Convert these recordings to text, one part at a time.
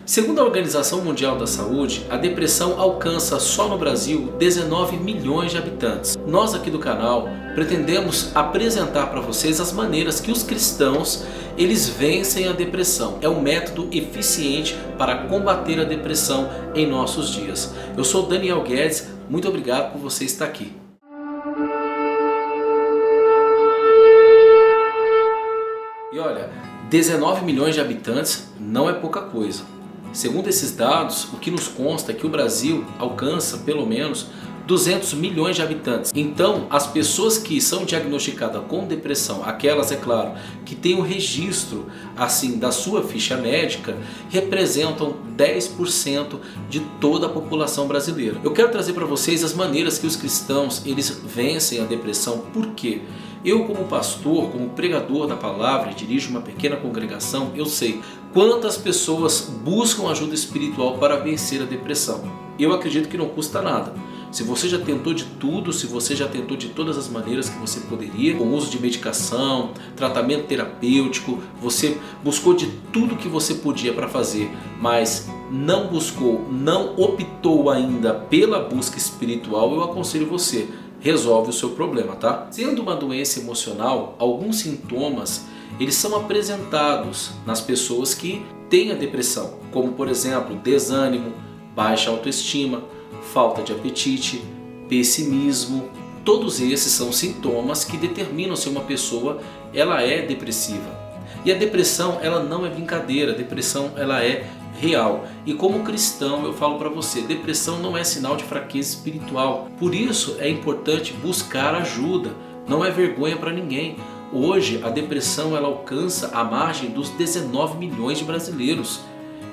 Segundo a Organização Mundial da Saúde, a depressão alcança só no Brasil 19 milhões de habitantes. Nós aqui do canal pretendemos apresentar para vocês as maneiras que os cristãos eles vencem a depressão. É um método eficiente para combater a depressão em nossos dias. Eu sou Daniel Guedes, muito obrigado por você estar aqui. E olha, 19 milhões de habitantes não é pouca coisa. Segundo esses dados, o que nos consta é que o Brasil alcança pelo menos 200 milhões de habitantes. Então, as pessoas que são diagnosticadas com depressão, aquelas, é claro, que têm o registro assim da sua ficha médica, representam 10% de toda a população brasileira. Eu quero trazer para vocês as maneiras que os cristãos eles vencem a depressão. Por quê? Eu, como pastor, como pregador da palavra, dirijo uma pequena congregação, eu sei quantas pessoas buscam ajuda espiritual para vencer a depressão. Eu acredito que não custa nada. Se você já tentou de tudo, se você já tentou de todas as maneiras que você poderia, com uso de medicação, tratamento terapêutico, você buscou de tudo que você podia para fazer, mas não buscou, não optou ainda pela busca espiritual, eu aconselho você, resolve o seu problema, tá? Sendo uma doença emocional, alguns sintomas eles são apresentados nas pessoas que têm a depressão, como por exemplo, desânimo, baixa autoestima, falta de apetite, pessimismo. Todos esses são sintomas que determinam se uma pessoa ela é depressiva. E a depressão ela não é brincadeira, a depressão ela é real. E como cristão eu falo para você, depressão não é sinal de fraqueza espiritual. Por isso é importante buscar ajuda, não é vergonha para ninguém. Hoje a depressão ela alcança a margem dos 19 milhões de brasileiros.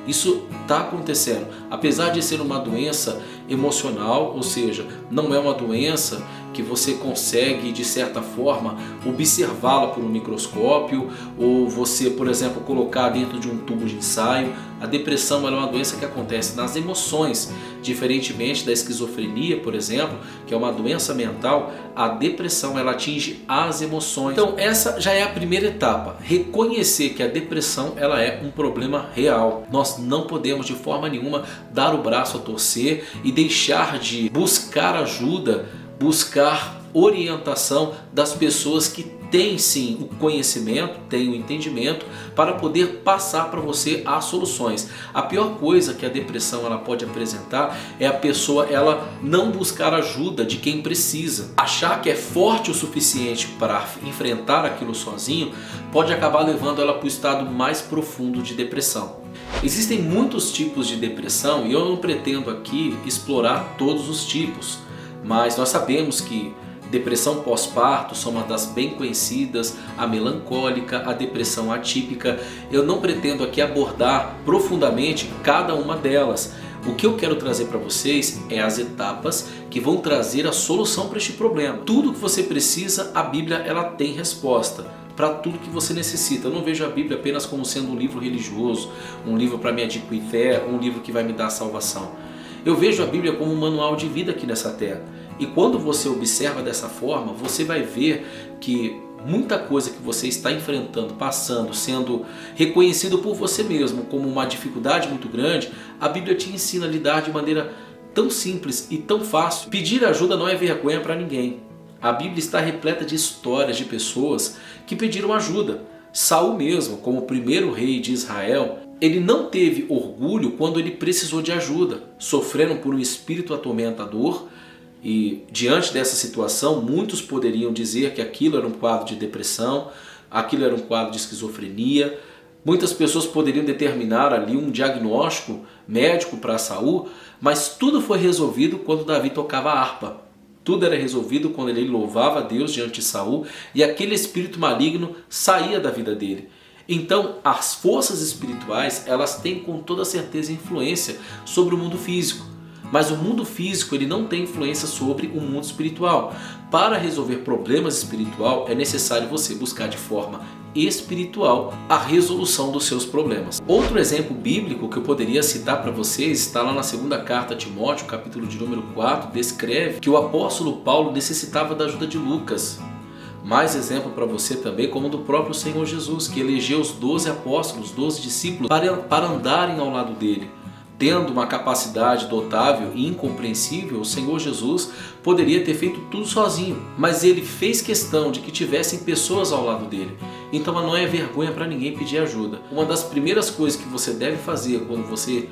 Isso está acontecendo, apesar de ser uma doença emocional, ou seja, não é uma doença que você consegue de certa forma observá-la por um microscópio ou você, por exemplo, colocar dentro de um tubo de ensaio. A depressão ela é uma doença que acontece nas emoções, diferentemente da esquizofrenia, por exemplo, que é uma doença mental. A depressão ela atinge as emoções. Então essa já é a primeira etapa, reconhecer que a depressão ela é um problema real. Nós não podemos de forma nenhuma dar o braço a torcer e deixar de buscar ajuda, buscar orientação das pessoas que têm sim o conhecimento, têm o entendimento para poder passar para você as soluções. A pior coisa que a depressão ela pode apresentar é a pessoa ela não buscar ajuda de quem precisa. Achar que é forte o suficiente para enfrentar aquilo sozinho pode acabar levando ela para o estado mais profundo de depressão. Existem muitos tipos de depressão e eu não pretendo aqui explorar todos os tipos, mas nós sabemos que depressão pós-parto são uma das bem conhecidas, a melancólica, a depressão atípica. Eu não pretendo aqui abordar profundamente cada uma delas. O que eu quero trazer para vocês é as etapas que vão trazer a solução para este problema. Tudo que você precisa, a Bíblia ela tem resposta para tudo que você necessita. Eu não vejo a Bíblia apenas como sendo um livro religioso, um livro para me adquirir fé, um livro que vai me dar salvação. Eu vejo a Bíblia como um manual de vida aqui nessa terra. E quando você observa dessa forma, você vai ver que muita coisa que você está enfrentando, passando, sendo reconhecido por você mesmo como uma dificuldade muito grande, a Bíblia te ensina a lidar de maneira tão simples e tão fácil. Pedir ajuda não é vergonha para ninguém. A Bíblia está repleta de histórias de pessoas que pediram ajuda. Saul mesmo, como o primeiro rei de Israel, ele não teve orgulho quando ele precisou de ajuda. Sofrendo por um espírito atormentador e diante dessa situação muitos poderiam dizer que aquilo era um quadro de depressão, aquilo era um quadro de esquizofrenia. Muitas pessoas poderiam determinar ali um diagnóstico médico para Saul, mas tudo foi resolvido quando Davi tocava a harpa. Tudo era resolvido quando ele louvava a Deus diante de Saul e aquele espírito maligno saía da vida dele. Então as forças espirituais elas têm com toda certeza influência sobre o mundo físico. Mas o mundo físico ele não tem influência sobre o mundo espiritual. Para resolver problemas espirituais é necessário você buscar de forma espiritual a resolução dos seus problemas. Outro exemplo bíblico que eu poderia citar para vocês está lá na segunda carta a Timóteo, capítulo de número 4, descreve que o apóstolo Paulo necessitava da ajuda de Lucas. Mais exemplo para você também, como do próprio Senhor Jesus, que elegeu os 12 apóstolos, 12 discípulos, para andarem ao lado dele. Tendo uma capacidade dotável e incompreensível, o Senhor Jesus poderia ter feito tudo sozinho, mas ele fez questão de que tivessem pessoas ao lado dele. Então não é vergonha para ninguém pedir ajuda. Uma das primeiras coisas que você deve fazer quando você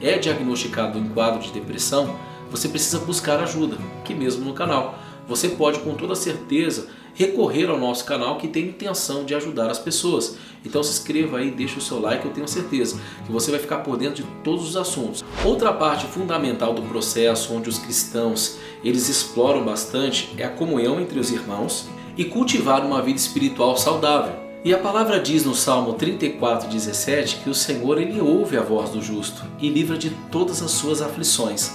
é diagnosticado em quadro de depressão, você precisa buscar ajuda, aqui mesmo no canal. Você pode com toda certeza recorrer ao nosso canal, que tem intenção de ajudar as pessoas. Então se inscreva aí, deixa o seu like, eu tenho certeza que você vai ficar por dentro de todos os assuntos. Outra parte fundamental do processo, onde os cristãos eles exploram bastante, é a comunhão entre os irmãos e cultivar uma vida espiritual saudável. E a palavra diz no Salmo 34:17 que o Senhor ele ouve a voz do justo e livra de todas as suas aflições.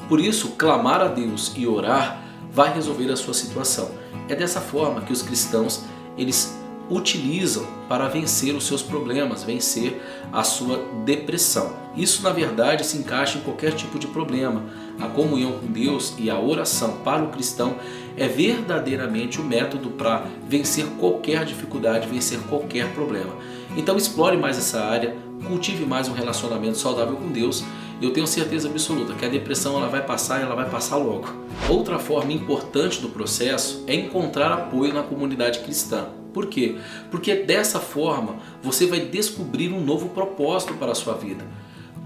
Por isso, clamar a Deus e orar vai resolver a sua situação. É dessa forma que os cristãos eles utilizam para vencer os seus problemas, vencer a sua depressão. Isso na verdade se encaixa em qualquer tipo de problema. A comunhão com Deus e a oração para o cristão é verdadeiramente o método para vencer qualquer dificuldade, vencer qualquer problema. Então explore mais essa área, cultive mais um relacionamento saudável com Deus. Eu tenho certeza absoluta que a depressão ela vai passar e ela vai passar logo. Outra forma importante do processo é encontrar apoio na comunidade cristã. Por quê? Porque dessa forma você vai descobrir um novo propósito para a sua vida.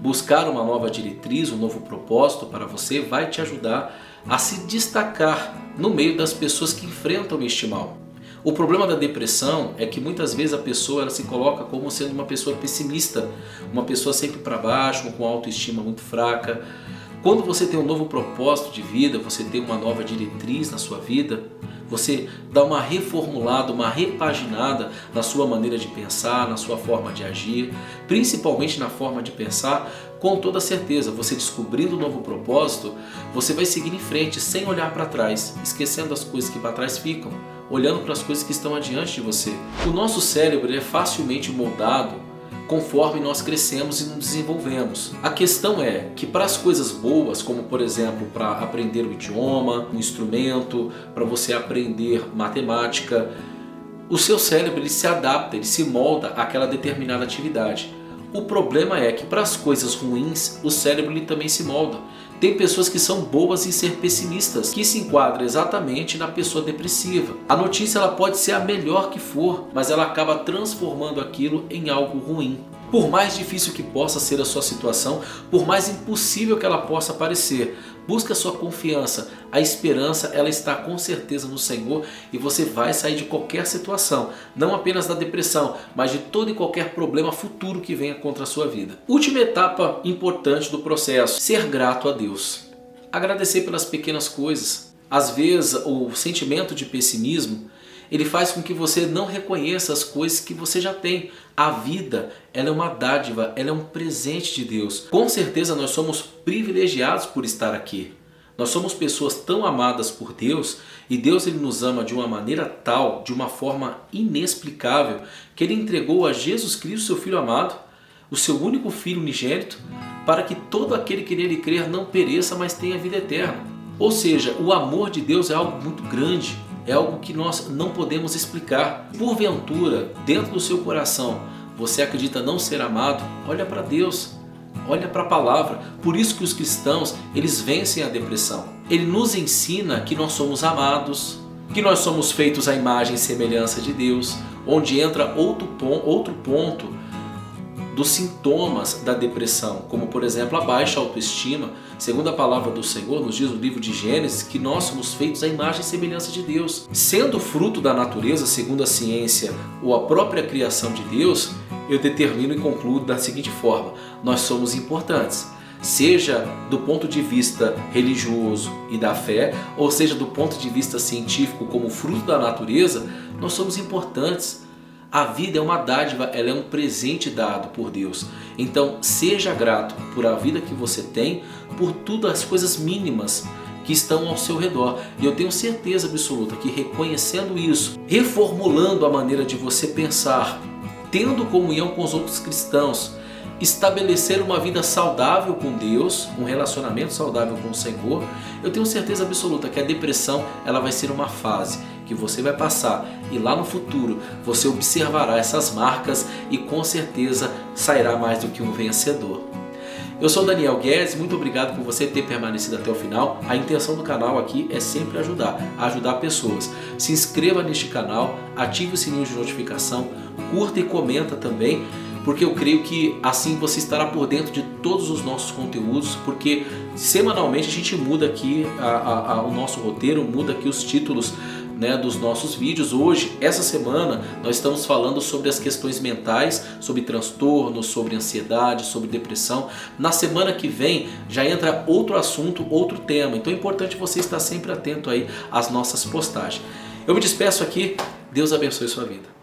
Buscar uma nova diretriz, um novo propósito para você vai te ajudar a se destacar no meio das pessoas que enfrentam este mal. O problema da depressão é que muitas vezes a pessoa ela se coloca como sendo uma pessoa pessimista, uma pessoa sempre para baixo, com autoestima muito fraca. Quando você tem um novo propósito de vida, você tem uma nova diretriz na sua vida, você dá uma reformulada, uma repaginada na sua maneira de pensar, na sua forma de agir, principalmente na forma de pensar, com toda certeza, você descobrindo um novo propósito, você vai seguir em frente sem olhar para trás, esquecendo as coisas que para trás ficam, olhando para as coisas que estão adiante de você. O nosso cérebro é facilmente moldado conforme nós crescemos e nos desenvolvemos. A questão é que para as coisas boas, como por exemplo para aprender o idioma, um instrumento, para você aprender matemática, o seu cérebro ele se adapta, ele se molda àquela determinada atividade. O problema é que para as coisas ruins, o cérebro ele também se molda. Tem pessoas que são boas em ser pessimistas, que se enquadram exatamente na pessoa depressiva. A notícia ela pode ser a melhor que for, mas ela acaba transformando aquilo em algo ruim. Por mais difícil que possa ser a sua situação, por mais impossível que ela possa parecer, busque a sua confiança. A esperança ela está com certeza no Senhor e você vai sair de qualquer situação, não apenas da depressão, mas de todo e qualquer problema futuro que venha contra a sua vida. Última etapa importante do processo: ser grato a Deus. Agradecer pelas pequenas coisas. Às vezes o sentimento de pessimismo ele faz com que você não reconheça as coisas que você já tem. A vida ela é uma dádiva, ela é um presente de Deus. Com certeza nós somos privilegiados por estar aqui. Nós somos pessoas tão amadas por Deus e Deus ele nos ama de uma maneira tal, de uma forma inexplicável, que Ele entregou a Jesus Cristo, seu Filho amado, o seu único Filho unigênito, para que todo aquele que nele crer não pereça, mas tenha vida eterna. Ou seja, o amor de Deus é algo muito grande. É algo que nós não podemos explicar. Porventura, dentro do seu coração, você acredita não ser amado? Olha para Deus, olha para a palavra. Por isso que os cristãos, eles vencem a depressão. Ele nos ensina que nós somos amados, que nós somos feitos à imagem e semelhança de Deus, onde entra outro ponto dos sintomas da depressão, como por exemplo a baixa autoestima. Segundo a palavra do Senhor, nos diz no livro de Gênesis que nós somos feitos à imagem e semelhança de Deus. Sendo fruto da natureza, segundo a ciência ou a própria criação de Deus, eu determino e concluo da seguinte forma: nós somos importantes. Seja do ponto de vista religioso e da fé, ou seja do ponto de vista científico como fruto da natureza, nós somos importantes. A vida é uma dádiva, ela é um presente dado por Deus. Então seja grato por a vida que você tem, por todas as coisas mínimas que estão ao seu redor. E eu tenho certeza absoluta que reconhecendo isso, reformulando a maneira de você pensar, tendo comunhão com os outros cristãos, estabelecer uma vida saudável com Deus, um relacionamento saudável com o Senhor, eu tenho certeza absoluta que a depressão ela vai ser uma fase que você vai passar e lá no futuro você observará essas marcas e com certeza sairá mais do que um vencedor. Eu sou Daniel Guedes, muito obrigado por você ter permanecido até o final. A intenção do canal aqui é sempre ajudar pessoas. Se inscreva neste canal, ative o sininho de notificação, curta e comenta também, porque eu creio que assim você estará por dentro de todos os nossos conteúdos, porque semanalmente a gente muda aqui o nosso roteiro, muda aqui os títulos, né, dos nossos vídeos. Hoje, essa semana, nós estamos falando sobre as questões mentais, sobre transtornos, sobre ansiedade, sobre depressão. Na semana que vem já entra outro assunto, outro tema. Então é importante você estar sempre atento aí às nossas postagens. Eu me despeço aqui, Deus abençoe sua vida.